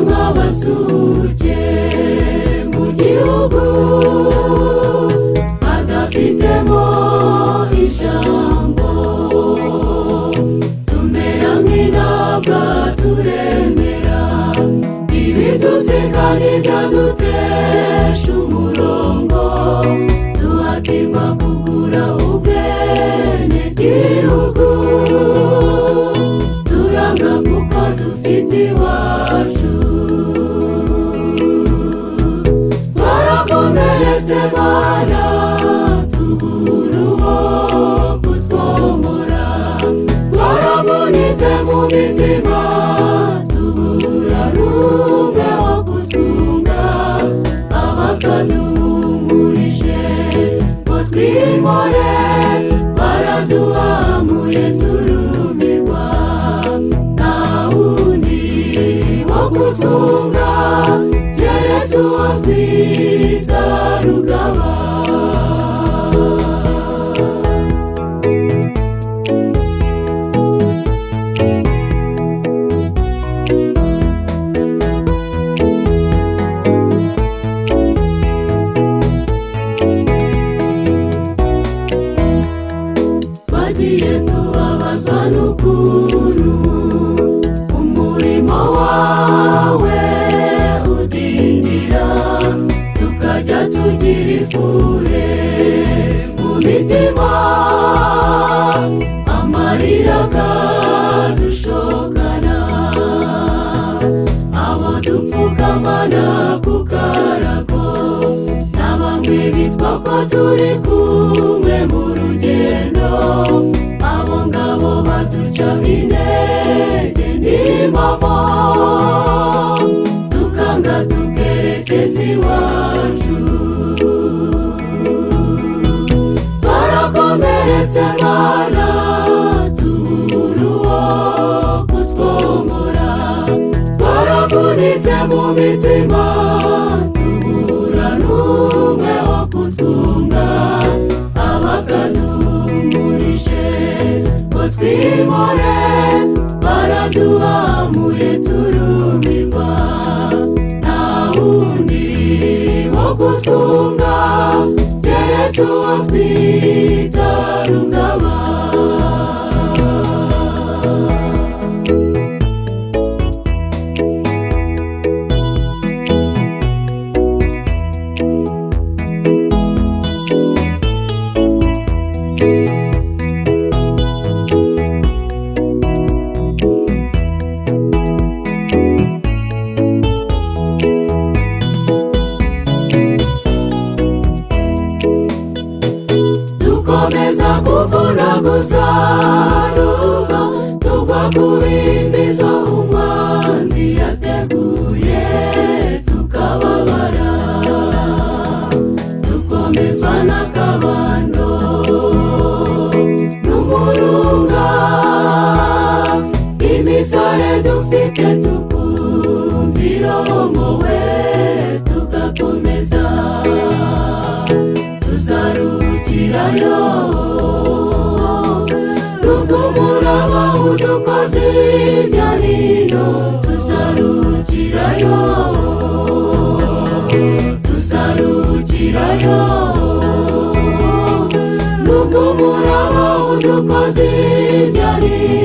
nk'abasuke mu gihugu badafitemo ijambo, tumera nk'intabwa turemera ibitutsi kandi byadutesha umurongo, duhatirwa kugura ubwenegihugu, turanga kuko dufite iwacu. Twarakomeretse Mana tubura uwo kutwomora, twaravunitse mu mitima tubura n'umwe wo kutwunga, abakaduhumurije ngo twimore baraduhamuye turumirwa, nta wundi wo kutwunga keretse uwo twita Rugaba. Twagiye tubabazwa n'ukuntu umurimo wawe udindira, tukajya tugira ifure mu mitima, amarira akadushokana, abo dupfukamana ku karago na bamwe bitwa ko turi kumwe mu rugendo, abo ngabo baduca intege n'impamo, tukanga tukerekeza iwacu. Twarakomeretse Mana tubura uwo kutwomora, twaravunitse mu mitima tubura n'umwe wo kutwunga, abakaduhumurije ngo twimore baraduhamuye turumirwa, nta wundi wo kutwunga keretse uwo twita Rugaba. Dukomeza kuvunaguza rugo, tugwa ku bimbizo umwanzi yateguye tukababara, dukomezwa n'akabando n'umurunga, imisare dufite tukumvira wowe tugakomeza, tuzarukirayo n'umuraba udukoze hirya hino, tuzarukirayo tuzarukirayo n'umuraba udukoze hirya hino.